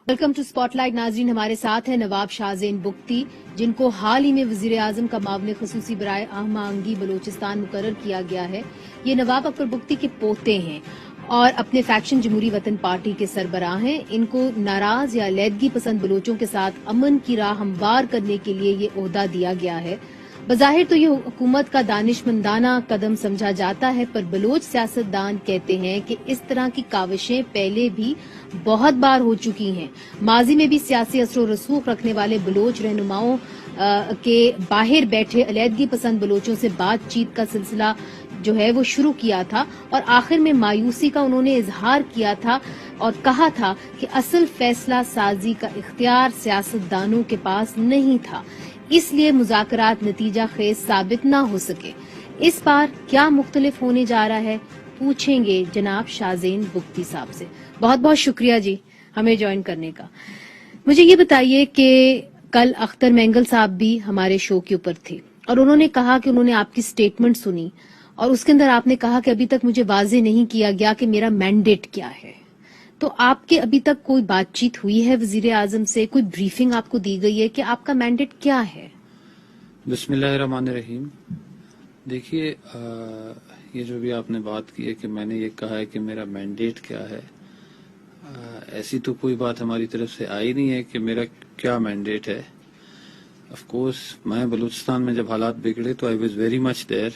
Welcome to spot light. ناظرین، ہمارے ساتھ ہیں نواب شاہزین بگٹی، جن کو حال ہی میں وزیر اعظم کا معاون خصوصی برائے ہم آہنگی بلوچستان مقرر کیا گیا ہے. یہ نواب اکبر بگٹی کے پوتے ہیں اور اپنے فیکشن جمہوری وطن پارٹی کے سربراہ ہیں. ان کو ناراض یا علیحدگی پسند بلوچوں کے ساتھ امن کی راہ ہموار کرنے کے لیے یہ عہدہ دیا گیا ہے. بظاہر تو یہ حکومت کا دانشمندانہ قدم سمجھا جاتا ہے، پر بلوچ سیاستدان کہتے ہیں کہ اس طرح کی کاوشیں پہلے بھی بہت بار ہو چکی ہیں. ماضی میں بھی سیاسی اثر و رسوخ رکھنے والے بلوچ رہنماؤں کے باہر بیٹھے علیحدگی پسند بلوچوں سے بات چیت کا سلسلہ جو ہے وہ شروع کیا تھا، اور آخر میں مایوسی کا انہوں نے اظہار کیا تھا اور کہا تھا کہ اصل فیصلہ سازی کا اختیار سیاستدانوں کے پاس نہیں تھا، اس لیے مذاکرات نتیجہ خیز ثابت نہ ہو سکے. اس بار کیا مختلف ہونے جا رہا ہے، پوچھیں گے جناب شاہزین بگٹی صاحب سے. بہت بہت شکریہ جی ہمیں جوائن کرنے کا. مجھے یہ بتائیے کہ کل اختر مینگل صاحب بھی ہمارے شو کے اوپر تھے اور انہوں نے کہا کہ انہوں نے آپ کی سٹیٹمنٹ سنی اور اس کے اندر آپ نے کہا کہ ابھی تک مجھے واضح نہیں کیا گیا کہ میرا مینڈیٹ کیا ہے. تو آپ کے ابھی تک کوئی بات چیت ہوئی ہے وزیر اعظم سے، کوئی بریفنگ آپ کو دی گئی ہے کہ آپ کا مینڈیٹ کیا ہے؟ بسم اللہ الرحمن الرحیم. دیکھیے، یہ جو بھی آپ نے بات کی ہے کہ میں نے یہ کہا ہے کہ میرا مینڈیٹ کیا ہے، ایسی تو کوئی بات ہماری طرف سے آئی نہیں ہے کہ میرا کیا مینڈیٹ ہے. آف کورس میں بلوچستان میں جب حالات بگڑے تو آئی واز ویری مچ دیر.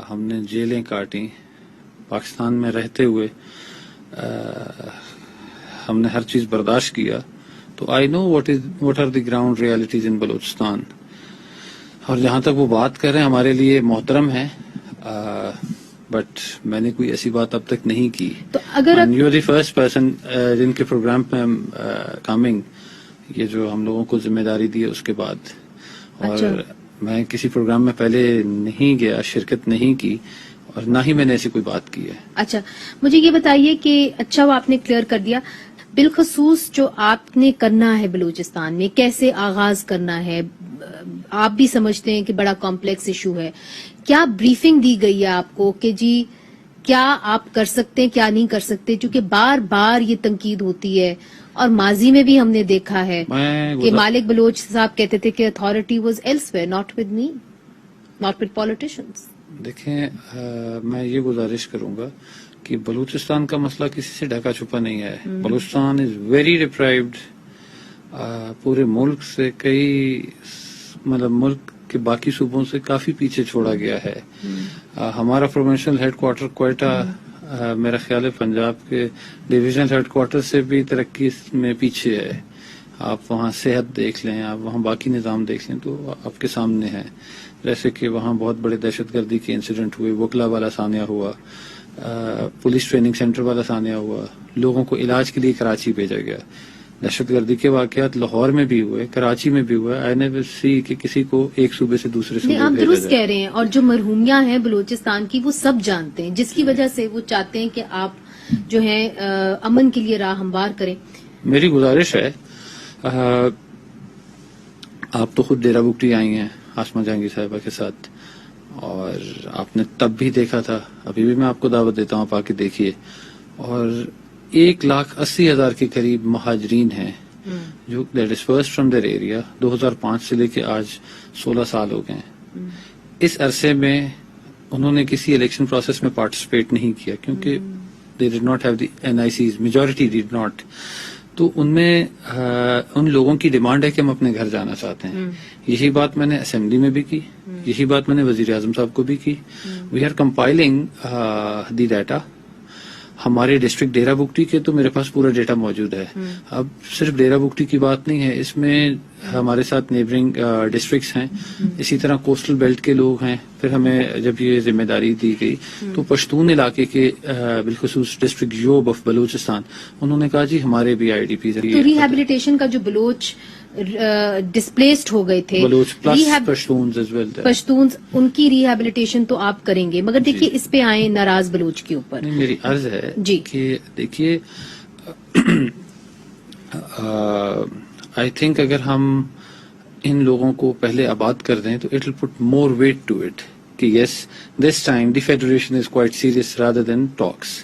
ہم نے جیلیں کاٹیں پاکستان میں رہتے ہوئے، ہم نے ہر چیز برداشت کیا. تو I know what are the ground realities in Balochistan. اور جہاں تک وہ بات کر رہے ہیں ہمارے لیے محترم ہے، بٹ میں نے کوئی ایسی بات اب تک نہیں کی. تو اگر you are the first person جن کے پروگرام پہ کامنگ، یہ جو ہم لوگوں کو ذمہ داری دی ہے اس کے بعد، اور میں کسی پروگرام میں پہلے نہیں گیا، شرکت نہیں کی، اور نہ ہی میں نے ایسی کوئی بات کی ہے. اچھا، مجھے یہ بتائیے کہ اچھا وہ آپ نے کلیئر کر دیا. بالخصوص جو آپ نے کرنا ہے بلوچستان میں، کیسے آغاز کرنا ہے، آپ بھی سمجھتے ہیں کہ بڑا کمپلیکس ایشو ہے. کیا بریفنگ دی گئی ہے آپ کو کہ جی کیا آپ کر سکتے ہیں، کیا نہیں کر سکتے؟ کیونکہ بار بار یہ تنقید ہوتی ہے اور ماضی میں بھی ہم نے دیکھا ہے کہ مالک بلوچ صاحب کہتے تھے کہ authority was elsewhere, not with me, not with politicians. دیکھیں، میں یہ گزارش کروں گا کہ بلوچستان کا مسئلہ کسی سے ڈھکا چھپا نہیں ہے. Balochistan is very deprived. پورے ملک سے ملک کے باقی صوبوں سے کافی پیچھے چھوڑا گیا ہے. ہمارا پروونشل ہیڈ کوارٹر کوئٹہ، میرا خیال ہے پنجاب کے ڈویژنل ہیڈ کوارٹر سے بھی ترقی میں پیچھے ہے. آپ وہاں صحت دیکھ لیں، آپ وہاں باقی نظام دیکھ لیں تو آپ کے سامنے ہے. جیسے کہ وہاں بہت بڑے دہشت گردی کے انسیڈنٹ ہوئے، وکلا والا سانیہ ہوا، پولیس ٹریننگ سینٹر والا سانیہ ہوا، لوگوں کو علاج کے لیے کراچی بھیجا گیا. دہشت گردی کے واقعات لاہور میں بھی ہوئے، کراچی میں بھی ہوئے. آئی نیور سی کہ کسی کو ایک صوبے سے دوسرے صوبے آپ بھیجا درست جائے. کہہ رہے ہیں، اور جو مرحومیاں ہیں بلوچستان کی وہ سب جانتے ہیں، جس کی وجہ سے وہ چاہتے ہیں کہ آپ جو ہیں امن کے لیے راہ ہموار کریں. میری گزارش ہے، آپ تو خود ڈیرہ بگٹی آئی ہیں آسمہ جہانگیر صاحبہ کے ساتھ، اور آپ نے تب بھی دیکھا تھا، ابھی بھی میں آپ کو دعوت دیتا ہوں، آپ آ کے دیکھیے. اور 1,80,000 کے قریب مہاجرین ہیں جو that is first from their area. 2005 سے لے کے آج 16 سال ہو گئے ہیں. اس عرصے میں انہوں نے کسی الیکشن پروسیس میں پارٹیسپیٹ نہیں کیا کیونکہ they did not have the NICs, majority did not. تو ان میں ان لوگوں کی ڈیمانڈ ہے کہ ہم اپنے گھر جانا چاہتے ہیں. یہی بات میں نے اسمبلی میں بھی کی، یہی بات میں نے وزیر اعظم صاحب کو بھی کی. We are compiling the data. ہمارے ڈسٹرکٹ ڈیرہ بگٹی کے تو میرے پاس پورا ڈیٹا موجود ہے. اب صرف ڈیرہ بگٹی کی بات نہیں ہے، اس میں ہمارے ساتھ نیبرنگ ڈسٹرکٹس ہیں، اسی طرح کوسٹل بیلٹ کے لوگ ہیں. پھر ہمیں جب یہ ذمہ داری دی گئی تو پشتون علاقے کے بالخصوص ڈسٹرکٹ یوب آف بلوچستان، انہوں نے کہا جی ہمارے بھی آئی ڈی پیز. تو ریہیبلیٹیشن کا جو بلوچ ڈسپلیسڈ ہو گئے تھے، پشتون، ان کی ریہیبلیٹیشن تو آپ کریں گے، مگر دیکھیے اس پہ آئے ناراض بلوچ کے اوپر. میری عرض ہے کہ دیکھیے، آئی تھنک اگر ہم ان لوگوں کو پہلے آباد کر دیں تو it will put more weight to it کہ yes this time the federation is quite serious rather than talks.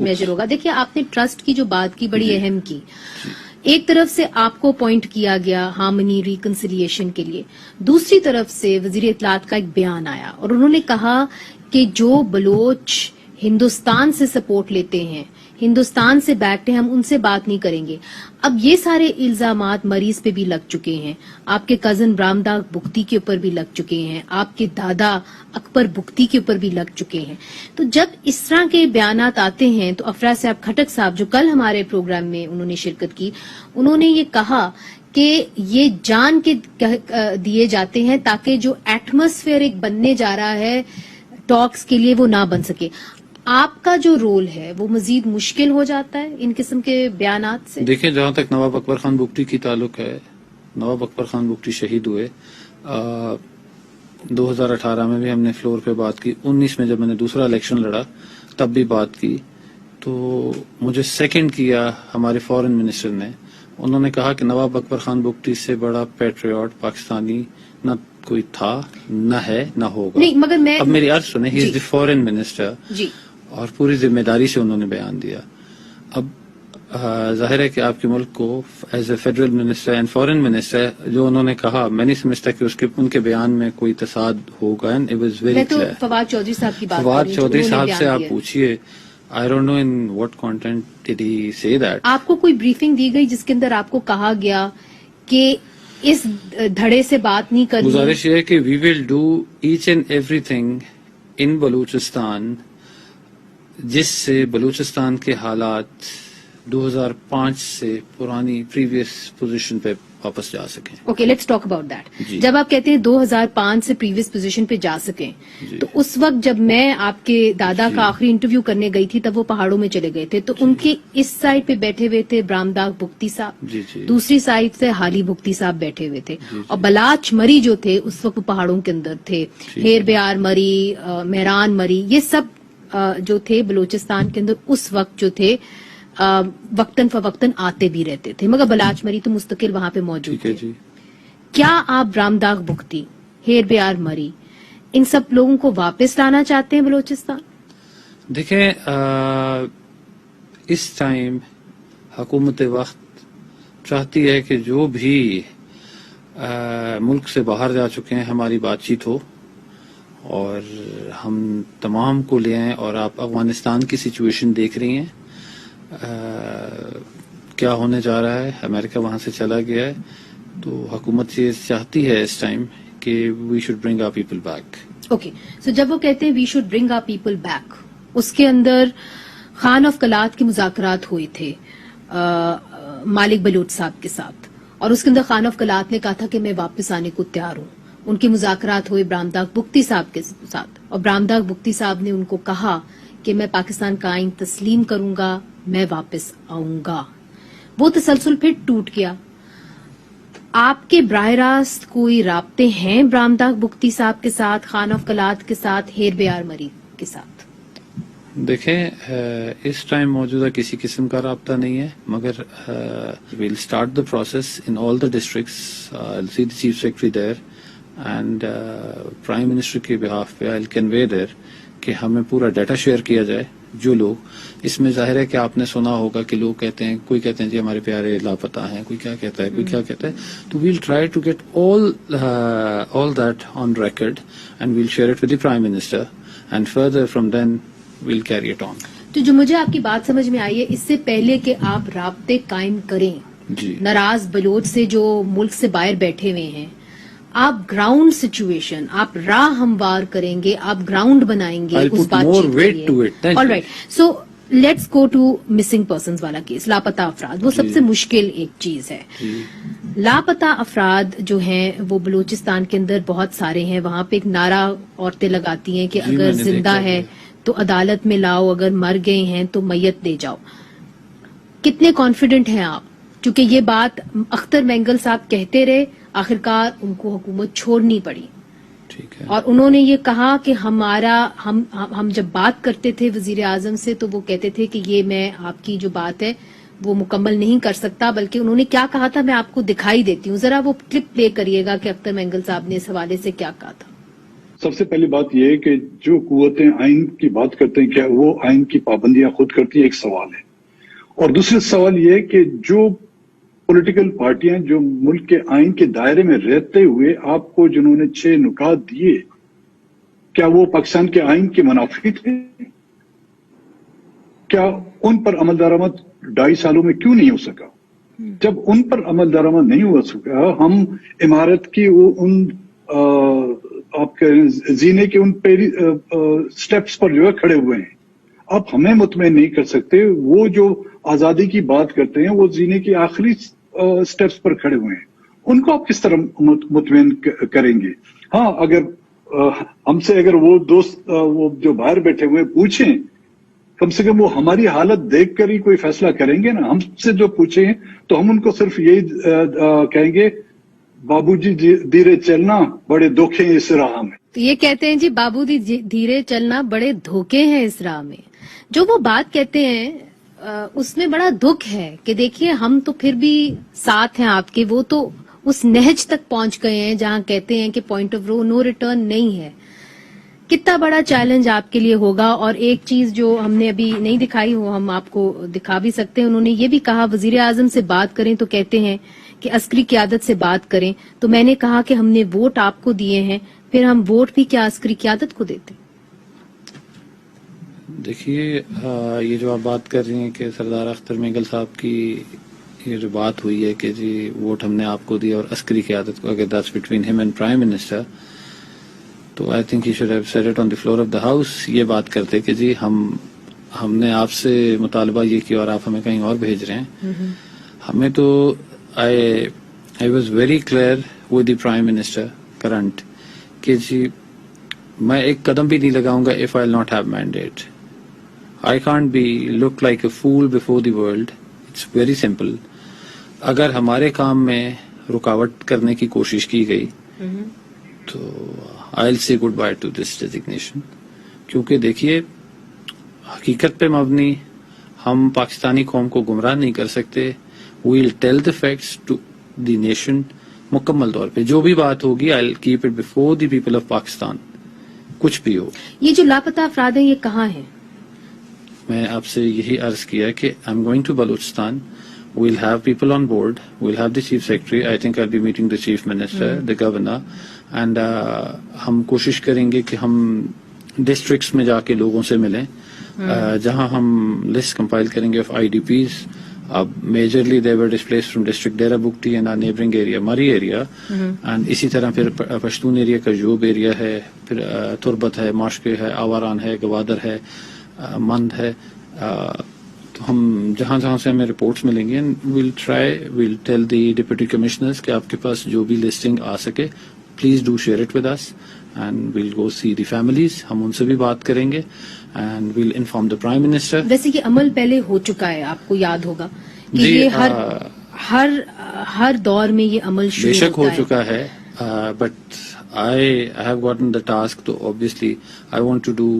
Major ہوگا. دیکھیے آپ نے ٹرسٹ کی جو بات کی بڑی اہم کی. ایک طرف سے آپ کو پوائنٹ کیا گیا ہارمنی ریکنسیلیشن کے لیے, دوسری طرف سے وزیر اطلاعات کا ایک بیان آیا اور انہوں نے کہا کہ جو بلوچ ہندوستان سے سپورٹ لیتے ہیں, ہندوستان سے بیکڈ ہیں, ہم ان سے بات نہیں کریں گے. اب یہ سارے الزامات مریض پہ بھی لگ چکے ہیں, آپ کے کزن برامداغ بگٹی کے اوپر بھی لگ چکے ہیں, آپ کے دادا اکبر بگٹی کے اوپر بھی لگ چکے ہیں. تو جب اس طرح کے بیانات آتے ہیں تو افراز صاحب کھٹک صاحب جو کل ہمارے پروگرام میں انہوں نے شرکت کی, انہوں نے یہ کہا کہ یہ جان کے دیے جاتے ہیں تاکہ جو ایٹماسفیئر ایک بننے جا رہا ہے ٹاکس کے لیے وہ نہ بن سکے. آپ کا جو رول ہے وہ مزید مشکل ہو جاتا ہے ان قسم کے بیانات سے؟ دیکھیں جہاں تک نواب اکبر خان بگٹی کی تعلق ہے, نواب اکبر خان بگٹی شہید ہوئے 2018 میں بھی ہم نے فلور پہ بات کی, 19 میں جب میں نے دوسرا الیکشن لڑا تب بھی بات کی. تو مجھے سیکنڈ کیا ہمارے فارن منسٹر نے, انہوں نے کہا کہ نواب اکبر خان بگٹی سے بڑا پیٹریوٹ پاکستانی نہ کوئی تھا, نہ ہے, نہ ہوگا. نہیں مگر میں اب میری عرض سنیں, ہی از دی فارن منسٹر, جی, اور پوری ذمہ داری سے انہوں نے بیان دیا. اب ظاہر ہے کہ آپ کے ملک کو as a federal minister and foreign minister جو انہوں نے کہا, میں نہیں سمجھتا کہ ان کے بیان میں کوئی تصاد ہوگا. اینڈ اٹ واز ویری میں تو کلیئر. فواد چودھری صاحب کی بات کر فواد رہی ہوں, چودھری انہوں نے صاحب بیان سے آپ دیا. پوچھیے, I don't know in what content did he say that. آپ کو کوئی بریفنگ دی گئی جس کے اندر آپ کو کہا گیا کہ اس دھڑے سے بات نہیں کرنی؟ گزارش یہ ہے کہ وی will do each and every thing in Balochistan جس سے بلوچستان کے حالات 2005 سے پرانی پریویس پوزیشن پہ واپس جا سکیں. Okay, let's talk about that. جی. جب آپ کہتے ہیں 2005 سے پریویس پوزیشن پہ جا سکیں, جی. تو اس وقت جب میں آپ کے دادا جی. کا آخری انٹرویو کرنے گئی تھی تب وہ پہاڑوں میں چلے گئے تھے, تو ان کے اس سائڈ پہ بیٹھے ہوئے تھے برامداغ بگٹی صاحب, جی جی دوسری سائڈ سے حالی بگٹی صاحب بیٹھے ہوئے تھے, جی. اور بلاچ مری جو تھے اس وقت وہ پہاڑوں کے اندر تھے, جی. ہیر بیار مری, مہران مری, یہ سب جو تھے بلوچستان کے اندر اس وقت جو تھے وقتاً فوقتاً آتے بھی رہتے تھے, مگر بلاچ مری تو مستقل وہاں پہ موجود ٹھیک ہے. تھے. جی کیا آپ برامداغ بگٹی, ہیر بیار مری, ان سب لوگوں کو واپس لانا چاہتے ہیں بلوچستان؟ دیکھیں, اس ٹائم حکومت وقت چاہتی ہے کہ جو بھی ملک سے باہر جا چکے ہیں ہماری بات چیت ہو اور ہم تمام کو لے آئیں. اور آپ افغانستان کی سچویشن دیکھ رہی ہیں, کیا ہونے جا رہا ہے, امریکہ وہاں سے چلا گیا ہے, تو حکومت یہ چاہتی ہے اس ٹائم کہ we should bring our people back. Okay, so جب وہ کہتے ہیں we should bring our people back, اس کے اندر خان آف کلات کے مذاکرات ہوئے تھے مالک بلوچ صاحب کے ساتھ, اور اس کے اندر خان آف کلات نے کہا تھا کہ میں واپس آنے کو تیار ہوں. ان کے مذاکرات ہوئے برامداغ بگٹی صاحب کے ساتھ, اور برامداغ بگٹی صاحب نے ان کو کہا کہ میں پاکستان کا آئین تسلیم کروں گا, میں واپس آؤں گا. وہ تسلسل پھر ٹوٹ گیا. آپ کے براہ راست کوئی رابطے ہیں برامداغ بگٹی صاحب کے ساتھ, خان آف کلات کے ساتھ, ہیر بیار مری کے ساتھ؟ دیکھیں, اس ٹائم موجودہ کسی قسم کا رابطہ نہیں ہے, مگر we'll start the process in all the districts. See the chief secretary there and prime minister کے بہاف پہ آئی کنوے دیر کہ ہمیں پورا ڈیٹا شیئر کیا جائے. جو لوگ اس میں ظاہر ہے کہ آپ نے سنا ہوگا کہ لوگ کہتے ہیں, کوئی کہتے ہیں جی ہمارے پیارے لاپتہ ہیں, کوئی کیا کہتا ہے, کوئی کیا کہتا ہے. تو we'll try to get all that on record and we'll share it with the prime minister and further from then we'll carry it on. تو جو مجھے آپ کی بات سمجھ میں آئی ہے, اس سے پہلے کہ آپ رابطے قائم کریں جی ناراض بلوچ سے جو ملک سے باہر بیٹھے ہوئے ہیں, آپ گراؤنڈ سچویشن, آپ راہ ہموار کریں گے, آپ گراؤنڈ بنائیں گے اس بات چیت. All right, so let's go to missing persons والا کیس, لاپتہ افراد. وہ سب سے مشکل ایک چیز ہے. لاپتہ افراد جو ہیں وہ بلوچستان کے اندر بہت سارے ہیں. وہاں پہ ایک نعرہ عورتیں لگاتی ہیں کہ اگر زندہ ہے تو عدالت میں لاؤ, اگر مر گئے ہیں تو میت دے جاؤ. کتنے کانفیڈنٹ ہیں آپ؟ کیونکہ یہ بات اختر مینگل صاحب کہتے رہے, آخرکار ان کو حکومت چھوڑنی پڑی. ٹھیک ہے. اور انہوں نے یہ کہا کہ ہم جب بات کرتے تھے وزیر اعظم سے تو وہ کہتے تھے کہ یہ میں آپ کی جو بات ہے وہ مکمل نہیں کر سکتا, بلکہ انہوں نے کیا کہا تھا میں آپ کو دکھائی دیتی ہوں, ذرا وہ کلپ پلے کریے گا کہ اختر مینگل صاحب نے اس حوالے سے کیا کہا تھا. سب سے پہلی بات یہ ہے کہ جو قوتیں آئین کی بات کرتے ہیں کیا وہ آئین کی پابندیاں خود کرتی ہیں، ایک سوال ہے. اور دوسرا سوال یہ ہے کہ جو پولیٹیکل پارٹیاں جو ملک کے آئین کے دائرے میں رہتے ہوئے آپ کو جنہوں نے 6 نکات دیے، کیا وہ پاکستان کے آئین کے منافی تھے؟ کیا ان پر عمل درآمد 2.5 سالوں میں کیوں نہیں ہو سکا؟ جب ان پر عمل درآمد نہیں ہو سکا، ہم عمارت کی ان آپ کے زینے کے ان پہلی سٹیپس پر جو ہے کھڑے ہوئے ہیں. آپ ہمیں مطمئن نہیں کر سکتے. وہ جو آزادی کی بات کرتے ہیں وہ زینے کی آخری سٹیپس پر کھڑے ہوئے ہیں، ان کو آپ کس طرح مطمئن کریں گے؟ ہاں، اگر ہم سے اگر وہ دوست وہ جو باہر بیٹھے ہوئے پوچھیں، کم سے کم وہ ہماری حالت دیکھ کر ہی کوئی فیصلہ کریں گے نا. ہم سے جو پوچھیں تو ہم ان کو صرف یہی کہیں گے، بابو جی دھیرے چلنا، بڑے دھوکے ہیں اس راہ میں. تو یہ کہتے ہیں جی بابو جی دھیرے چلنا، بڑے دھوکے ہیں اس راہ میں. جو وہ بات کہتے ہیں اس میں بڑا دکھ ہے کہ دیکھیے ہم تو پھر بھی ساتھ ہیں آپ کے. وہ تو اس نہج تک پہنچ گئے ہیں جہاں کہتے ہیں کہ پوائنٹ آف نو ریٹرن نہیں ہے. کتنا بڑا چیلنج آپ کے لیے ہوگا. اور ایک چیز جو ہم نے ابھی نہیں دکھائی وہ ہم آپ کو دکھا بھی سکتے ہیں. انہوں نے یہ بھی کہا وزیر اعظم سے بات کریں تو کہتے ہیں کہ عسکری قیادت سے بات کریں. تو میں نے کہا کہ ہم نے ووٹ آپ کو دیے ہیں، پھر ہم ووٹ بھی کیا عسکری قیادت کو دیتے؟ دیکھیے یہ جو آپ بات کر رہی ہیں کہ سردار اختر مینگل صاحب کی یہ جو بات ہوئی ہے کہ جی ووٹ ہم نے آپ کو دیا اور عسکری قیادت کو، اگر دیٹس بٹوین ہم اینڈ پرائم منسٹر، تو I think he should have said it on the floor of the house. یہ بات کرتے کہ جی ہم نے آپ سے مطالبہ یہ کیا اور آپ ہمیں کہیں اور بھیج رہے ہیں. ہمیں تو I was very clear with the Prime Minister current کہ جی میں ایک قدم بھی نہیں لگاؤں گا if I'll not have mandate. I can't be look like a fool before the world. It's very simple. اگر ہمارے کام میں رکاوٹ کرنے کی کوشش کی گئی تو I'll say goodbye to this designation. کیونکہ دیکھیے حقیقت پہ مبنی ہم پاکستانی قوم کو گمراہ نہیں کر سکتے. We'll tell the facts to the nation. مکمل طور پہ جو بھی بات ہوگی I'll keep it before the people of Pakistan. کچھ بھی ہو. یہ جو لاپتہ افراد ہیں یہ کہاں ہیں؟ میں آپ سے یہی عرض کیا کہ I'm going to Balochistan. We'll have people on board. We'll have the chief secretary. I think I'll be meeting the chief minister, the governor. And ہم کوشش کریں گے کہ ہم ڈسٹرکٹس میں جا کے لوگوں سے ملیں جہاں ہم لسٹ کمپائل کریں گے of IDPs. Majorly they were displaced from district Dera Bukti and our neighboring area, Mari area. And اسی طرح پھر پشتون ایریا کا جوب ایریا ہے، پھر تربت ہے، ماشکے ہے، آواران ہے، گوادر ہے، مند ہے. تو ہم جہاں جہاں سے ہمیں رپورٹس ملیں گے we'll tell the deputy commissioners کہ آپ کے پاس جو بھی لسٹنگ آ سکے please do share it with us and we'll go see the families. ہم ان سے بھی بات کریں گے and we'll inform the Prime Minister. ویسے یہ عمل پہلے ہو چکا ہے، آپ کو یاد ہوگا کہ یہ ہر دور میں یہ عمل شروع بے شک ہو ہوتا ہے. چکا ہے but I have gotten the task to obviously I want to do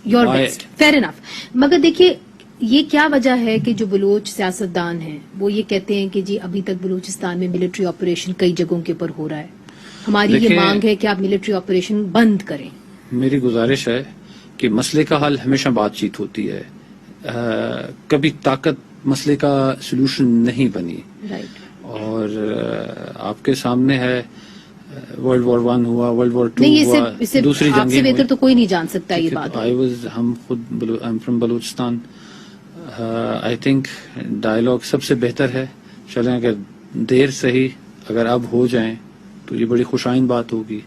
your best. Fair enough. مگر دیکھیے یہ کیا وجہ ہے کہ جو بلوچ سیاستدان ہیں وہ یہ کہتے ہیں کہ جی ابھی تک بلوچستان میں ملٹری آپریشن کئی جگہوں کے اوپر ہو رہا ہے. ہماری یہ مانگ ہے کہ آپ ملٹری آپریشن بند کریں. میری گزارش ہے کہ مسئلے کا حل ہمیشہ بات چیت ہوتی ہے. کبھی طاقت مسئلے کا سلوشن نہیں بنی. رائٹ. اور آپ کے سامنے ہے ورلڈ وار 1 ہوا، ورلڈ وار 2 نہیں، ہوا، دوسری آپ سے جنگیں بہتر تو کوئی نہیں جان سکتا یہ بات. ہم خود I'm from Balochistan. I think dialogue سب سے بہتر ہے. چلیں اگر دیر صحیح اگر اب ہو جائیں تو یہ بڑی خوشائند بات ہوگی.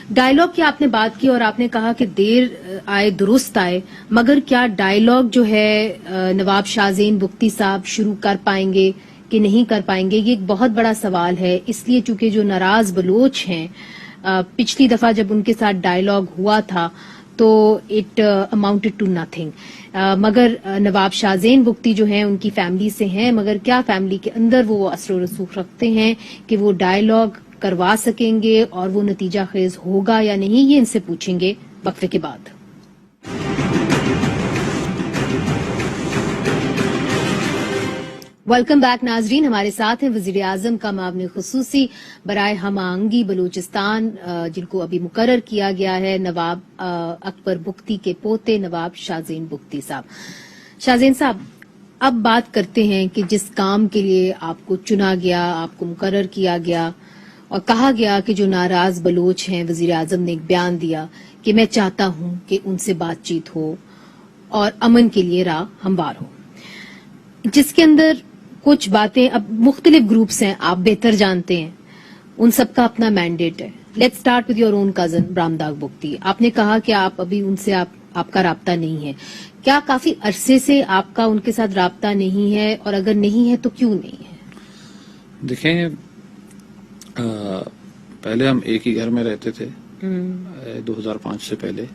ڈائلاگ کی آپ نے بات کی اور آپ نے کہا کہ دیر آئے درست آئے، مگر کیا ڈائلاگ جو ہے نواب شاہ زین بگٹی صاحب شروع کر پائیں گے کہ نہیں کر پائیں گے؟ یہ ایک بہت بڑا سوال ہے. اس لیے چونکہ جو ناراض بلوچ ہیں پچھلی دفعہ جب ان کے ساتھ ڈائلاگ ہوا تھا تو اٹ اماؤنٹڈ ٹو نتھنگ. مگر نواب شاہ زین بگٹی جو ہیں ان کی فیملی سے ہیں، مگر کیا فیملی کے اندر وہ اثر و رسوخ رکھتے ہیں کہ وہ ڈائلاگ کروا سکیں گے اور وہ نتیجہ خیز ہوگا یا نہیں؟ یہ ان سے پوچھیں گے وقفے کے بعد. ویلکم بیک ناظرین. ہمارے ساتھ ہیں وزیر اعظم کا معاون خصوصی برائے ہم آہنگی بلوچستان جن کو ابھی مقرر کیا گیا ہے نواب اکبر بگٹی کے پوتے نواب شاہزین بگٹی صاحب. شاہزین صاحب, اب بات کرتے ہیں کہ جس کام کے لیے آپ کو چنا گیا, آپ کو مقرر کیا گیا اور کہا گیا کہ جو ناراض بلوچ ہیں, وزیر اعظم نے ایک بیان دیا کہ میں چاہتا ہوں کہ ان سے بات چیت ہو اور امن کے لیے راہ ہموار ہو, جس کے اندر کچھ باتیں اب مختلف گروپس ہیں, آپ بہتر جانتے ہیں, ان سب کا اپنا مینڈیٹ ہے. Let's start with your own cousin Brahamdagh Bugti. آپ نے کہا کہ آپ ابھی ان سے آپ کا رابطہ نہیں ہے. کیا کافی عرصے سے آپ کا ان کے ساتھ رابطہ نہیں ہے, اور اگر نہیں ہے تو کیوں نہیں ہے؟ دیکھیں, پہلے ہم ایک ہی گھر میں رہتے تھے 2005 سے پہلے,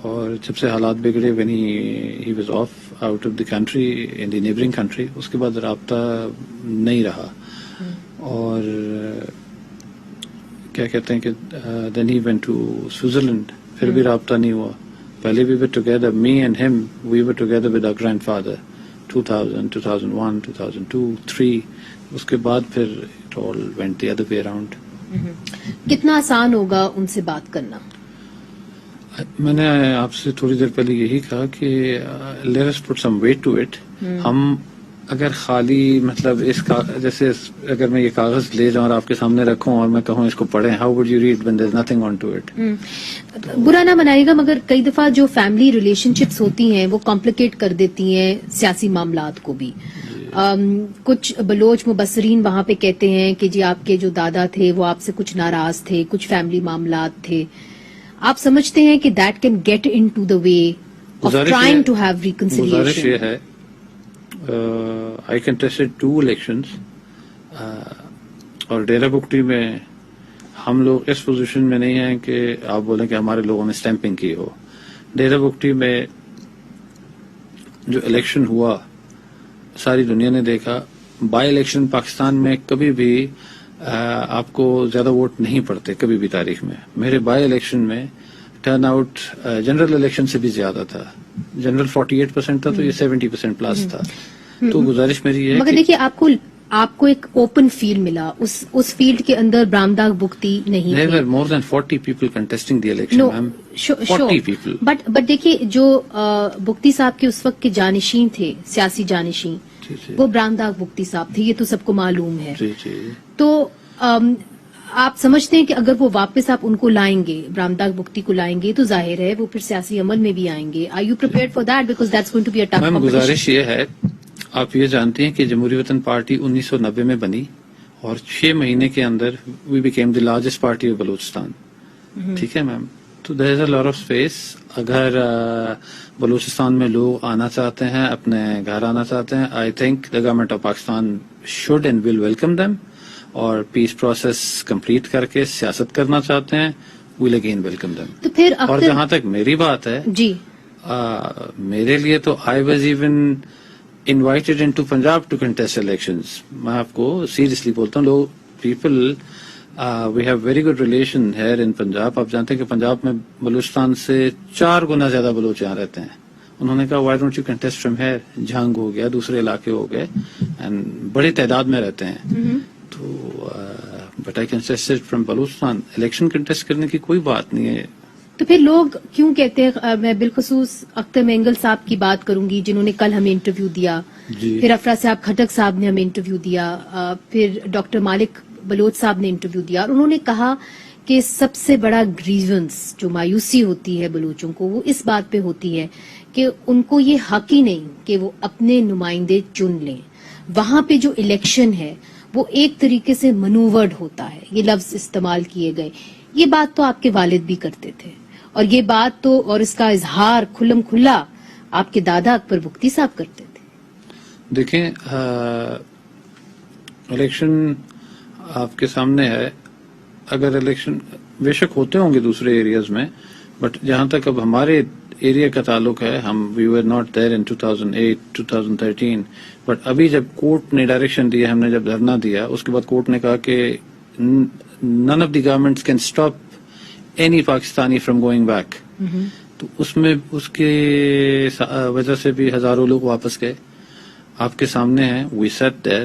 اور جب سے حالات بگڑے when he was off out of the country in the neighboring country, اس کے بعد رابطہ نہیں رہا. اور کیا کہتے ہیں کہ then he went to Switzerland, پھر بھی رابطہ نہیں ہوا. پہلے we were together, me and him, we were together with our grandfather 2000, 2001, 2002, 2003. اس کے بعد پھر it all went the other way around. کتنا آسان ہوگا ان سے بات کرنا؟ میں نے آپ سے تھوڑی دیر پہلے یہی کہا کہ let us put some weight to it. ہم اگر خالی مطلب اس کا جیسے اگر میں یہ کاغذ لے جاؤں اور آپ کے سامنے رکھوں اور میں کہوں اس کو پڑھیں, how would you read when there's nothing on to it? برا نہ منائے گا, مگر کئی دفعہ جو فیملی ریلیشن شپس ہوتی ہیں وہ کمپلیکیٹ کر دیتی ہیں سیاسی معاملات کو بھی. کچھ بلوچ مبصرین وہاں پہ کہتے ہیں کہ جی آپ کے جو دادا تھے وہ آپ سے کچھ ناراض تھے, کچھ فیملی معاملات تھے. آپ سمجھتے ہیں کہ that can get into the way of trying to have reconciliation? گزارش یہ ہے, I contested 2 elections, اور ڈیرہ بگٹی میں ہم لوگ اس پوزیشن میں نہیں ہیں کہ آپ بولیں کہ ہمارے لوگوں نے اسٹیمپنگ کی ہو. ڈیرہ بگٹی میں جو الیکشن ہوا ساری دنیا نے دیکھا. بائی الیکشن پاکستان میں کبھی بھی آپ کو زیادہ ووٹ نہیں پڑتے کبھی بھی تاریخ میں. میرے بائی الیکشن میں ٹرن آؤٹ جنرل الیکشن سے بھی زیادہ تھا. جنرل 48% تھا تو یہ 70% پلس تھا. تو گزارش میری یہ ہے مگر دیکھیے آپ کو ایک اوپن فیلڈ ملا, اس فیلڈ کے اندر برامداغ بگٹی نہیں تھے. there were more than 40 people contesting the election, ma'am. 40 people. But دیکھیے جو بگٹی صاحب کے اس وقت کے جانشین تھے, سیاسی جانشین, وہ برامداغ بگٹی صاحب تھے, یہ تو سب کو معلوم ہے. تو آپ سمجھتے ہیں کہ اگر وہ واپس آپ ان کو لائیں گے, برامداغ بگٹی کو لائیں گے, تو ظاہر ہے وہ پھر سیاسی عمل میں بھی آئیں گے. Are you prepared for that, because that's going to be a tough competition. گزارش یہ ہے, آپ یہ جانتے ہیں کہ جمہوری وطن پارٹی 1990 میں بنی اور 6 مہینے کے اندر we became the largest party of Balochistan. ٹھیک ہے میم, تو دیر از اے لاٹ آف اسپیس. اگر بلوچستان میں لوگ آنا چاہتے ہیں, اپنے گھر آنا چاہتے ہیں, I think the government of Pakistan should and will welcome them. اور پیس پروسیس کمپلیٹ کر کے سیاست کرنا چاہتے ہیں, ویل اگین ویلکم دیم. تو پھر اور جہاں تک میری بات ہے, جی میرے لیے تو I was even invited into Punjab to contest elections. میں آپ کو سیریسلی بولتا ہوں, لوگ people we have very good relation here in Punjab. آپ جانتے ہیں کہ پنجاب میں بلوچستان سے 4 گنا زیادہ بلوچ یہاں رہتے ہیں. انہوں نے کہا why don't you contest from here? Jhang ہو گیا, دوسرے علاقے ہو گئے, and بڑی تعداد میں رہتے ہیں. تو but I contested from Balochistan. Election contest کرنے کی کوئی بات نہیں ہے. تو پھر لوگ کیوں کہتے ہیں, میں بالخصوص اختر مینگل صاحب کی بات کروں گی جنہوں نے کل ہمیں انٹرویو دیا, پھر افرا صاحب کھٹک صاحب نے ہمیں انٹرویو دیا, پھر ڈاکٹر مالک بلوچ صاحب نے انٹرویو دیا, اور انہوں نے کہا کہ سب سے بڑا گریونس جو مایوسی ہوتی ہے بلوچوں کو وہ اس بات پہ ہوتی ہے کہ ان کو یہ حق ہی نہیں کہ وہ اپنے نمائندے چن لیں. وہاں پہ جو الیکشن ہے وہ ایک طریقے سے منوورڈ ہوتا ہے, یہ لفظ استعمال کیے گئے. یہ بات تو آپ کے والد بھی کرتے تھے, اور یہ بات تو اور اس کا اظہار کھلم کھلا آپ کے دادا اکبر بگٹی صاحب کرتے تھے. دیکھیں, الیکشن آپ کے سامنے ہے. اگر الیکشن بے شک ہوتے ہوں گے دوسرے ایریاز میں, بٹ جہاں تک اب ہمارے ایریا کا تعلق ہے, ہم وی were not there in 2008 2013, but ابھی جب کورٹ نے ڈائریکشن دیا, ہم نے جب دھرنا دیا, اس کے بعد کورٹ نے کہا کہ none of the governments can stop any Pakistani from going back. تو اس میں اس کے وجہ سے بھی ہزاروں لوگ واپس گئے. آپ کے سامنے ہیں. وی سیٹ دیر,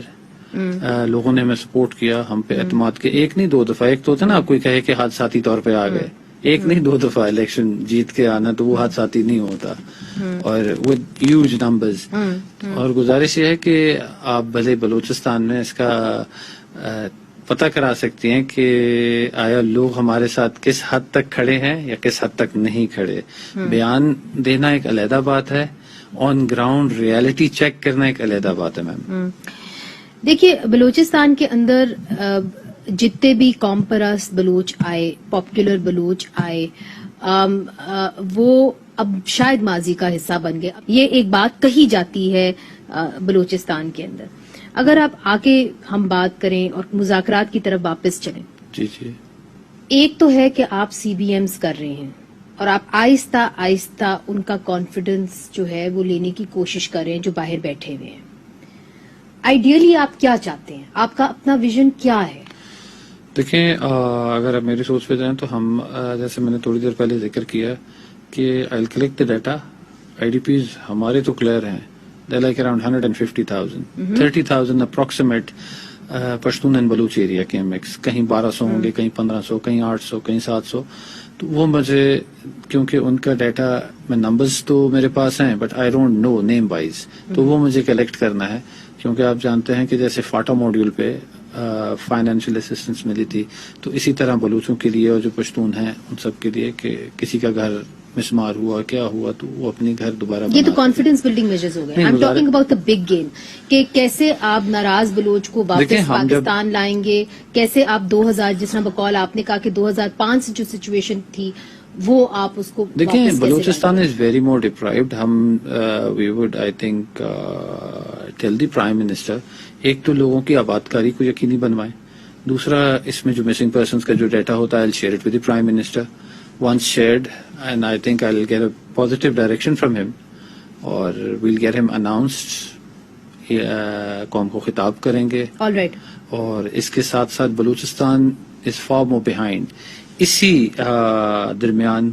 لوگوں نے ہمیں سپورٹ کیا, ہم پہ اعتماد کے, ایک نہیں 2 دفعہ. ایک تو ہوتا ہے نا آپ کوئی کہے کہ حادثاتی طور پہ آ گئے, ایک نہیں 2 دفعہ الیکشن جیت کے آنا تو وہ حادثاتی نہیں ہوتا, اور ود ہیوج نمبرز. اور گزارش یہ ہے کہ آپ بھلے بلوچستان میں اس کا پتہ کرا سکتی ہیں کہ آیا لوگ ہمارے ساتھ کس حد تک کھڑے ہیں یا کس حد تک نہیں کھڑے. بیان دینا ایک علیحدہ بات ہے, آن گراؤنڈ ریالٹی چیک کرنا ایک علیحدہ بات ہے میم. دیکھیے, بلوچستان کے اندر جتنے بھی قوم پرست بلوچ آئے, پاپولر بلوچ آئے, وہ اب شاید ماضی کا حصہ بن گئے. یہ ایک بات کہی جاتی ہے بلوچستان کے اندر. اگر آپ آگے ہم بات کریں اور مذاکرات کی طرف واپس چلیں, جی جی, ایک تو ہے کہ آپ سی بی ایمز کر رہے ہیں اور آپ آہستہ آہستہ ان کا کانفیڈنس جو ہے وہ لینے کی کوشش کر رہے ہیں جو باہر بیٹھے ہوئے ہیں. آئیڈیلی آپ کیا چاہتے ہیں, آپ کا اپنا ویژن کیا ہے؟ دیکھیں, اگر آپ میری سوچ پہ جائیں تو ہم, جیسے میں نے تھوڑی دیر پہلے ذکر کیا کہ I collect the data. I D Ps ہمارے تو کلیئر ہیں, they like around 150,000, 30,000 approximate Pashtun and Baloch area کے مکس. کہیں 1200 ہوں گے, کہیں 1500, کہیں 800, کہیں 700. تو وہ مجھے, کیونکہ ان کا ڈیٹا میں نمبرز تو میرے پاس ہیں but I don't know name wise, تو وہ مجھے کلیکٹ کرنا ہے. کیونکہ آپ جانتے ہیں کہ جیسے فاٹا ماڈیول پہ فائنینشیل اسسٹنس ملی تھی, تو اسی طرح بلوچوں کے لیے اور جو پشتون ہیں ان سب کے لیے کہ کسی کا گھر مسمار ہوا, کیا ہوا, تو وہ اپنی گھر دوبارہ. یہ تو کانفیڈنس بلڈنگ میجرز ہو گئے. I am talking about the big game, کہ کیسے آپ ناراض بلوچ کو واپس پاکستان لائیں گے, کیسے آپ 2000, جس طرح بقول آپ نے کہا کہ 2005 سے جو سچویشن تھی وہ آپ اس کو دیکھیں. Balochistan is very more deprived. ہم we would I think tell the prime minister, ایک تو لوگوں کی آبادکاری کو یقینی بنوائیں, دوسرا اس میں جو مسنگ پرسنس کا جو ڈیٹا ہوتا ہے I share it with the prime minister. once shared, and I think I'll get a positive direction from him, or we'll get him announced. قوم کو خطاب کریں گے. All right. اور اس کے ساتھ ساتھ Balochistan is far more behind. اسی درمیان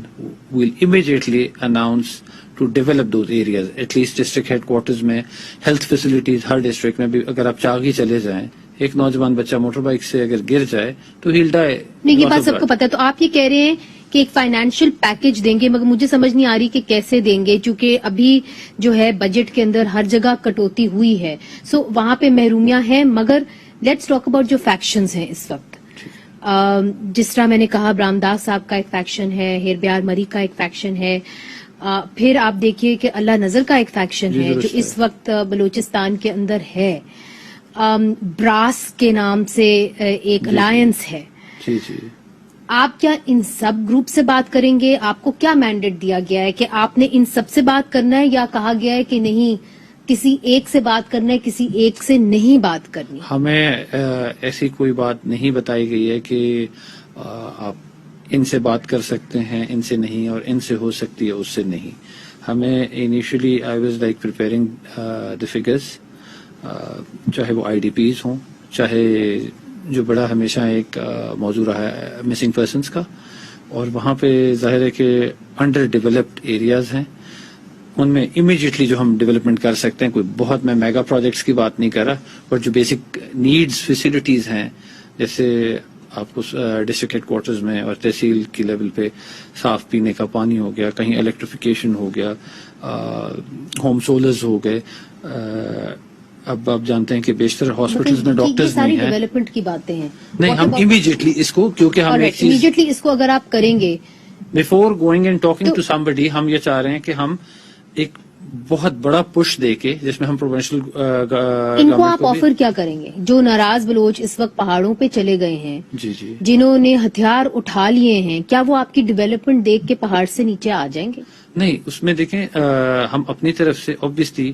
we'll immediately announce to develop those areas, at least district headquarters میں health facilities ہر district میں بھی. اگر آپ چاغی چلے جائیں, ایک نوجوان بچہ موٹر بائک سے اگر گر جائے تو he'll die. نہیں, یہ بات سب کو پتا ہے. تو آپ یہ کہہ رہے ہیں کہ ایک فائنینشیل پیکج دیں گے, مگر مجھے سمجھ نہیں آ رہی کہ کیسے دیں گے, چونکہ ابھی جو ہے بجٹ کے اندر ہر جگہ کٹوتی ہوئی ہے. سو وہاں پہ محرومیاں ہیں. مگر لیٹس ٹاک اباؤٹ جو فیکشنز ہیں اس وقت. جس طرح میں نے کہا, برامداس صاحب کا ایک فیکشن ہے, ہیر بیار مری کا ایک فیکشن ہے, پھر آپ دیکھیے کہ اللہ نظر کا ایک فیکشن ہے جو اس وقت بلوچستان کے اندر ہے. براس کے نام سے ایک الائنس ہے. جی جی. آپ کیا ان سب گروپ سے بات کریں گے؟ آپ کو کیا مینڈیٹ دیا گیا ہے کہ آپ نے ان سب سے بات کرنا ہے, یا کہا گیا ہے کہ نہیں کسی ایک سے بات کرنا ہے, کسی ایک سے نہیں بات کرنی؟ ہمیں ایسی کوئی بات نہیں بتائی گئی ہے کہ آپ ان سے بات کر سکتے ہیں, ان سے نہیں, اور ان سے ہو سکتی ہے, اس سے نہیں. ہمیں initially I was like preparing the figures, چاہے وہ آئی ڈی پیز ہوں, چاہے جو بڑا ہمیشہ ایک موضوع رہا ہے مسنگ پرسنس کا, اور وہاں پہ ظاہر ہے کہ انڈر ڈیولپڈ ایریاز ہیں, ان میں امیڈیٹلی جو ہم ڈیولپمنٹ کر سکتے ہیں, کوئی بہت میں میگا پروجیکٹس کی بات نہیں کر رہا, اور جو بیسک نیڈز فیسلٹیز ہیں, جیسے آپ کو ڈسٹرکٹ ہیڈ کوارٹرز میں اور تحصیل کی لیول پہ صاف پینے کا پانی ہو گیا, کہیں الیکٹریفیکیشن ہو گیا, ہوم سولرز ہو گئے. اب آپ جانتے ہیں کہ بیشتر ہاسپٹلز میں ڈاکٹرز نہیں ہیں. ڈیولپمنٹ کی باتیں ہیں. نہیں, ہم امیڈیٹلی اس کو, کیونکہ ہم ایک چیز امیڈیٹلی اس کو اگر آپ کریں گے, before going and talking to somebody, ہم یہ چاہ رہے ہیں کہ ہم ایک بہت بڑا پش دے کے, جس میں ہم پروونشل ان کو آپ آفر کیا کریں گے جو ناراض بلوچ اس وقت پہاڑوں پہ چلے گئے ہیں, جی جی, جنہوں نے ہتھیار اٹھا لیے ہیں, کیا وہ آپ کی ڈیولپمنٹ دیکھ کے پہاڑ سے نیچے آ جائیں گے؟ نہیں, اس میں دیکھیں ہم اپنی طرف سے اوبویسلی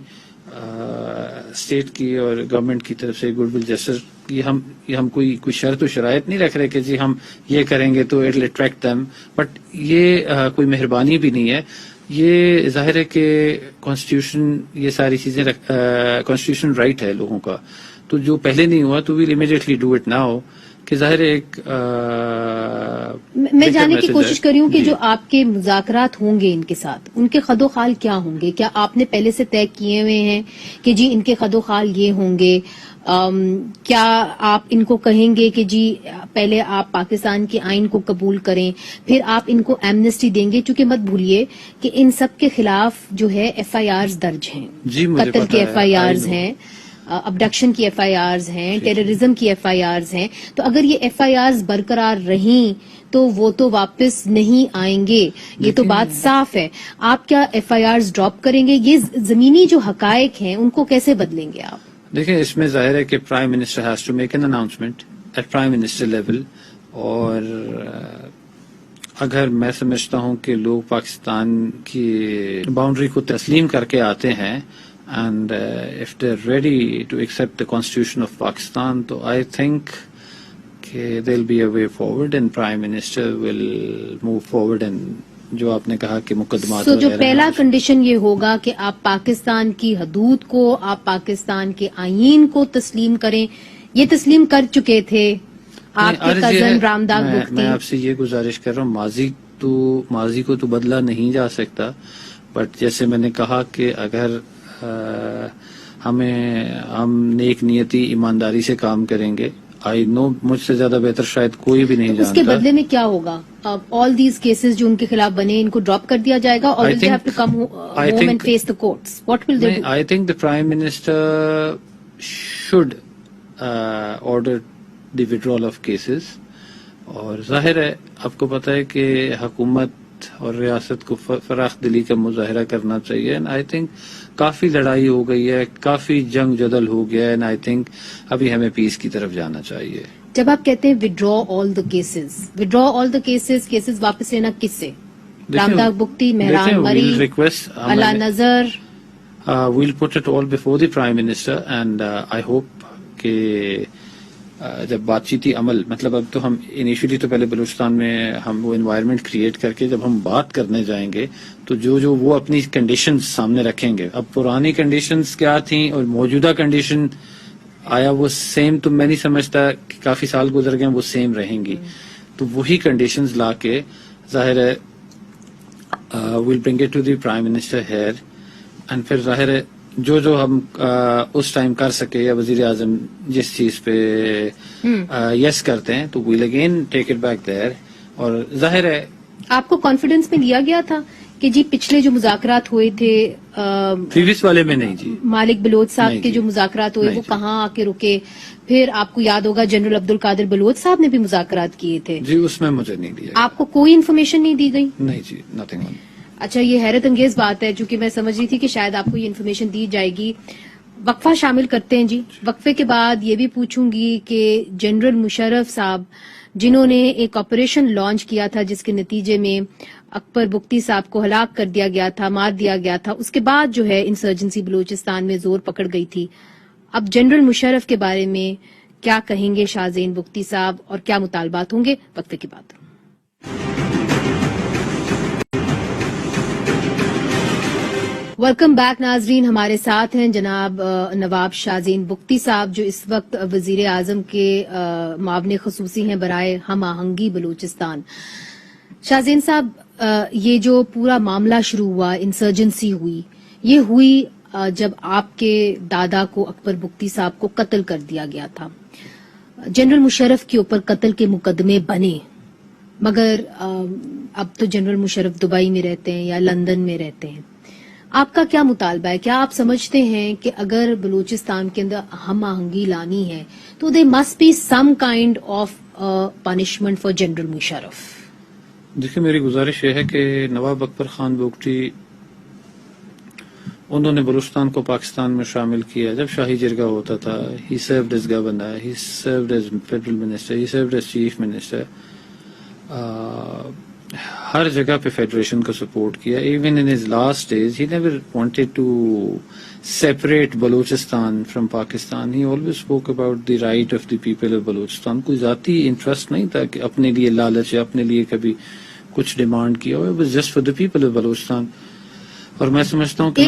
اسٹیٹ کی اور گورنمنٹ کی طرف سے گڈ ول جسٹر, یہ ہم کوئی شرط و شرائط نہیں رکھ رہے کہ جی ہم یہ کریں گے تو it will attract them, but یہ کوئی مہربانی بھی نہیں ہے. یہ ظاہر ہے کہ کانسٹیٹیوشن یہ ساری چیزیں کانسٹیٹیوشن رائٹ ہے لوگوں کا, تو جو پہلے نہیں ہوا تو we'll immediately do it now. کہ ظاہر ایک میں جاننے کی کوشش کر رہی ہوں کہ جو آپ کے مذاکرات ہوں گے ان کے ساتھ، ان کے خد و خال کیا ہوں گے؟ کیا آپ نے پہلے سے طے کیے ہوئے ہیں کہ جی ان کے خد و خال یہ ہوں گے؟ کیا آپ ان کو کہیں گے کہ جی پہلے آپ پاکستان کے آئین کو قبول کریں، پھر آپ ان کو ایمنسٹی دیں گے؟ چونکہ مت بھولیے کہ ان سب کے خلاف جو ہے ایف آئی آرز درج ہیں، جی مجھے قتل پتہ کے ہے، ایف آئی آرز ہیں، ابڈکشن کی ایف آئی آرز ہیں، ٹیررزم کی ایف آئی آرز ہیں. تو اگر یہ ایف آئی آرز برقرار رہیں تو وہ تو واپس نہیں آئیں گے، یہ تو بات صاف ہے. آپ کیا ایف آئی آرز ڈراپ کریں گے؟ یہ زمینی جو حقائق ہیں ان کو کیسے بدلیں گے آپ؟ دیکھیں اس میں ظاہر ہے کہ prime minister has to make an announcement at prime minister level, اور اگر میں سمجھتا ہوں کہ لوگ پاکستان کی باؤنڈری کو تسلیم کر کے آتے ہیں and if they are ready to accept the constitution of Pakistan, تو آئی تھنک کہ there will be a way forward and prime minister will move forward. And جو آپ نے کہا کہ مقدمات جو وغیرہ پہلا کنڈیشن یہ ہوگا کہ آپ پاکستان کی حدود کو، آپ پاکستان کے آئین کو تسلیم کریں. یہ تسلیم کر چکے تھے آپ کے کزن رامداغ بگٹی. میں آپ سے یہ گزارش کر رہا ہوں، ماضی کو تو بدلا نہیں جا سکتا، بٹ جیسے میں نے کہا کہ اگر ہم نیک نیتی ایمانداری سے کام کریں گے، آئی نو مجھ سے زیادہ بہتر شاید کوئی بھی نہیں جانتا. اس کے بدلے میں کیا ہوگا؟ آل دیز کیسز جو ان کے خلاف بنے ان کو ڈراپ کر دیا جائے گا، اور will they have to come home and face the courts? What will they do? I think the Prime Minister should order the withdrawal of cases. اور ظاہر ہے آپ کو پتہ ہے کہ حکومت اور ریاست کو فراخ دلی کا مظاہرہ کرنا چاہیے. اینڈ آئی تھنک کافی لڑائی ہو گئی ہے، کافی جنگ جدل ہو گیا ہے، اینڈ آئی تھنک ابھی ہمیں پیس کی طرف جانا چاہیے. جب آپ کہتے ہیں withdraw all the cases، cases واپس لینا کس سے؟ رامداغ Bugti, Mehran Marri, Allah Nazar. We'll put it all before the prime minister, and I hope کہ جب بات چیتی عمل، مطلب اب تو ہم انیشلی تو پہلے بلوچستان میں ہم وہ انوائرمنٹ کریٹ کر کے جب ہم بات کرنے جائیں گے تو جو وہ اپنی کنڈیشنز سامنے رکھیں گے. اب پرانی کنڈیشنز کیا تھیں اور موجودہ کنڈیشن آیا وہ سیم، تو میں نہیں سمجھتا کہ کافی سال گزر گئے وہ سیم رہیں گی. تو وہی کنڈیشنز لا کے ظاہر ہے we'll bring it to the prime minister here, and پھر ظاہر ہے جو ہم اس ٹائم کر سکے، یا وزیر اعظم جس چیز پہ یس کرتے ہیں تو will again take it back there. اور ظاہر ہے آپ کو کانفیڈنس میں لیا گیا تھا کہ جی پچھلے جو مذاکرات ہوئے تھے پریویس والے میں نہیں، جی مالک بلوچ صاحب کے جو مذاکرات ہوئے وہ کہاں آ کے رکے؟ پھر آپ کو یاد ہوگا جنرل عبد القادر بلوچ صاحب نے بھی مذاکرات کیے تھے. جی اس میں مجھے نہیں دیا. آپ کو کوئی انفارمیشن نہیں دی گئی؟ نہیں جی، نتھنگ. اچھا، یہ حیرت انگیز بات ہے، چونکہ میں سمجھ رہی تھی کہ شاید آپ کو یہ انفارمیشن دی جائے گی. وقفہ شامل کرتے ہیں جی. وقفے کے بعد یہ بھی پوچھوں گی کہ جنرل مشرف صاحب جنہوں نے ایک آپریشن لانچ کیا تھا جس کے نتیجے میں اکبر بگٹی صاحب کو ہلاک کر دیا گیا تھا، مار دیا گیا تھا، اس کے بعد جو ہے انسرجنسی بلوچستان میں زور پکڑ گئی تھی. اب جنرل مشرف کے بارے میں کیا کہیں گے شاہزین بگٹی صاحب اور کیا مطالبات ہوں گے؟ وقفے کے بعد. ویلکم بیک ناظرین، ہمارے ساتھ ہیں جناب نواب شاہزین بگٹی صاحب جو اس وقت وزیر اعظم کے معاون خصوصی ہیں برائے ہم آہنگی بلوچستان. شاہزین صاحب، یہ جو پورا معاملہ شروع ہوا، انسرجنسی ہوئی، یہ ہوئی جب آپ کے دادا کو اکبر بگٹی صاحب کو قتل کر دیا گیا تھا. جنرل مشرف کے اوپر قتل کے مقدمے بنے، مگر اب تو جنرل مشرف دبئی میں رہتے ہیں یا لندن میں رہتے ہیں. آپ کا کیا مطالبہ ہے؟ کیا آپ سمجھتے ہیں کہ اگر بلوچستان کے اندر ہم آہنگی لانی ہے تو they must be some kind of punishment for General Musharraf? دیکھیں میری گزارش یہ ہے کہ نواب اکبر خان بگٹی انہوں نے بلوچستان کو پاکستان میں شامل کیا جب شاہی جرگہ ہوتا تھا. He served as governor, he served as federal minister, he served as chief minister. ہر جگہ پہ فیڈریشن کو سپورٹ کیا. Even in his last days he never wanted to separate Balochistan from Pakistan. He always spoke about the right of the people of Balochistan. کوئی ذاتی interest نہیں تھا کہ اپنے لیے لالچ یا اپنے لیے کبھی کچھ ڈیمانڈ کیا ہو. Was just for the people of Balochistan. اور میں سمجھتا ہوں کہ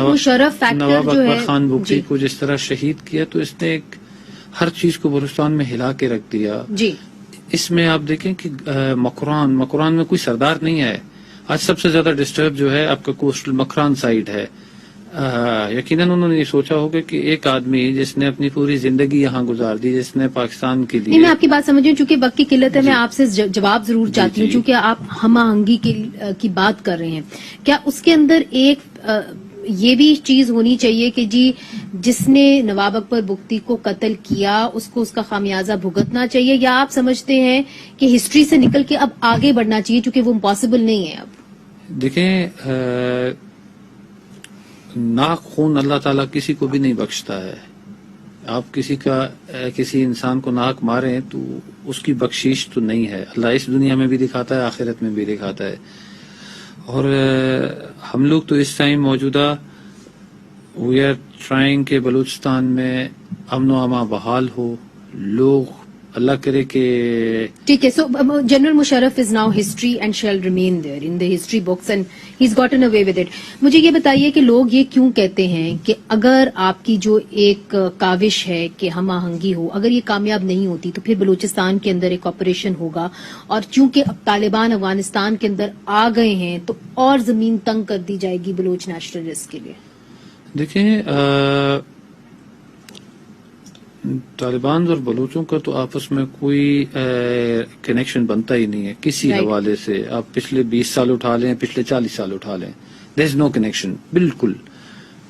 نواب اکبر خان بگٹی کو جس طرح شہید کیا تو اس نے ہر چیز کو بلوچستان میں ہلا کے رکھ دیا. جی اس میں آپ دیکھیں کہ مکران میں کوئی سردار نہیں ہے. آج سب سے زیادہ ڈسٹرب جو ہے آپ کا کوسٹل مکران سائڈ ہے. یقیناً انہوں نے یہ سوچا ہوگا کہ ایک آدمی جس نے اپنی پوری زندگی یہاں گزار دی، جس نے پاکستان کے نہیں، لیے. میں آپ کی بات سمجھ رہی ہوں، چونکہ وقت کی قلت ہے. میں آپ سے جواب ضرور چاہتی ہوں، چونکہ آپ ہم آہنگی کی بات کر رہے ہیں. کیا اس کے اندر ایک یہ بھی چیز ہونی چاہیے کہ جی جس نے نواب اکبر بگٹی کو قتل کیا اس کو اس کا خامیازہ بھگتنا چاہیے، یا آپ سمجھتے ہیں کہ ہسٹری سے نکل کے اب آگے بڑھنا چاہیے چونکہ وہ امپاسبل نہیں ہے اب؟ دیکھیں، ناک خون اللہ تعالیٰ کسی کو بھی نہیں بخشتا ہے. آپ کسی انسان کو ناک ماریں تو اس کی بخشش تو نہیں ہے. اللہ اس دنیا میں بھی دکھاتا ہے، آخرت میں بھی دکھاتا ہے. اور ہم لوگ تو اس ٹائم موجودہ وی آر ٹرائنگ کہ بلوچستان میں امن و امان بحال ہو. لوگ اللہ کرے کہ ٹھیک ہے. So general Musharraf is now history and shall remain there in the history books and he is gotten away with it. مجھے یہ بتائیے کہ لوگ یہ کیوں کہتے ہیں کہ اگر آپ کی جو ایک کاوش ہے کہ ہم آہنگی ہو، اگر یہ کامیاب نہیں ہوتی تو پھر بلوچستان کے اندر ایک آپریشن ہوگا، اور چونکہ اب طالبان افغانستان کے اندر آ گئے ہیں تو اور زمین تنگ کر دی جائے گی بلوچ نیشنلسٹ کے لیے؟ دیکھیں، طالبان اور بلوچوں کا تو آپس میں کوئی کنیکشن بنتا ہی نہیں ہے کسی حوالے سے. آپ پچھلے 20 سال اٹھا لیں، پچھلے 40 سال اٹھا لیں، دیر از نو کنیکشن بالکل.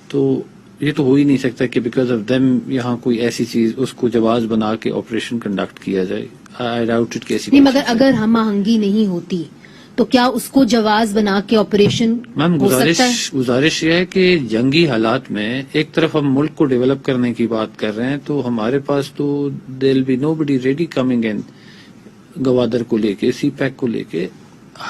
تو یہ تو ہو ہی نہیں سکتا کہ بیکاز آف دیم یہاں کوئی ایسی چیز اس کو جواز بنا کے آپریشن کنڈکٹ کیا جائے. آئی ڈاؤٹ اٹ. نہیں، مگر اگر ہم آہنگی نہیں ہوتی تو کیا اس کو جواز بنا کے آپریشن ہو سکتا ہے؟ گزارش یہ ہے کہ جنگی حالات میں ایک طرف ہم ملک کو ڈیولپ کرنے کی بات کر رہے ہیں تو ہمارے پاس تو there will be nobody ready coming in. Gwadar کو لے کے، سی پیک کو لے کے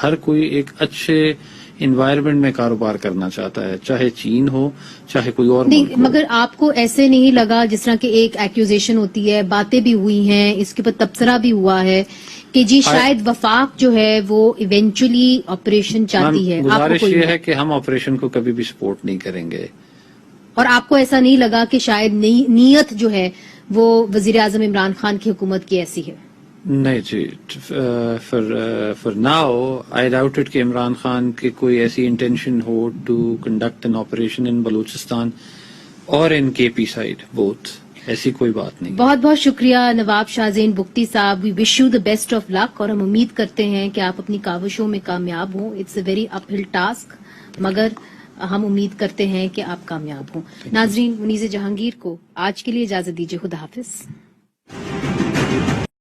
ہر کوئی ایک اچھے انوائرمنٹ میں کاروبار کرنا چاہتا ہے، چاہے چین ہو چاہے کوئی اور نہیں. ملک ہو. مگر آپ کو ایسے نہیں لگا جس طرح کہ ایک ایکوزیشن ہوتی ہے، باتیں بھی ہوئی ہیں، اس کے اوپر تبصرہ بھی ہوا ہے کہ جی شاید وفاق جو ہے وہ ایونچولی آپریشن چاہتی ہے؟ گزارش یہ ہے کہ ہم آپریشن کو کبھی بھی سپورٹ نہیں کریں گے. اور آپ کو ایسا نہیں لگا کہ شاید نیت جو ہے وہ وزیر اعظم عمران خان کی حکومت کی ایسی ہے؟ نہیں جی، for now I doubt it کہ عمران خان کی کوئی ایسی انٹینشن ہو to conduct an operation in Balochistan اور ان کے پی سائڈ بوتھ. ایسی کوئی بات نہیں. بہت بہت شکریہ نواب شاہ Zain Bugti Sahab. We wish you the best of luck, اور ہم امید کرتے ہیں کہ آپ اپنی کاوشوں میں کامیاب ہوں. اٹس اے ویری اپ ہل ٹاسک، مگر ہم امید کرتے ہیں کہ آپ کامیاب ہوں. ناظرین، منیز جہانگیر کو آج کے لیے اجازت دیجیے. خدا حافظ.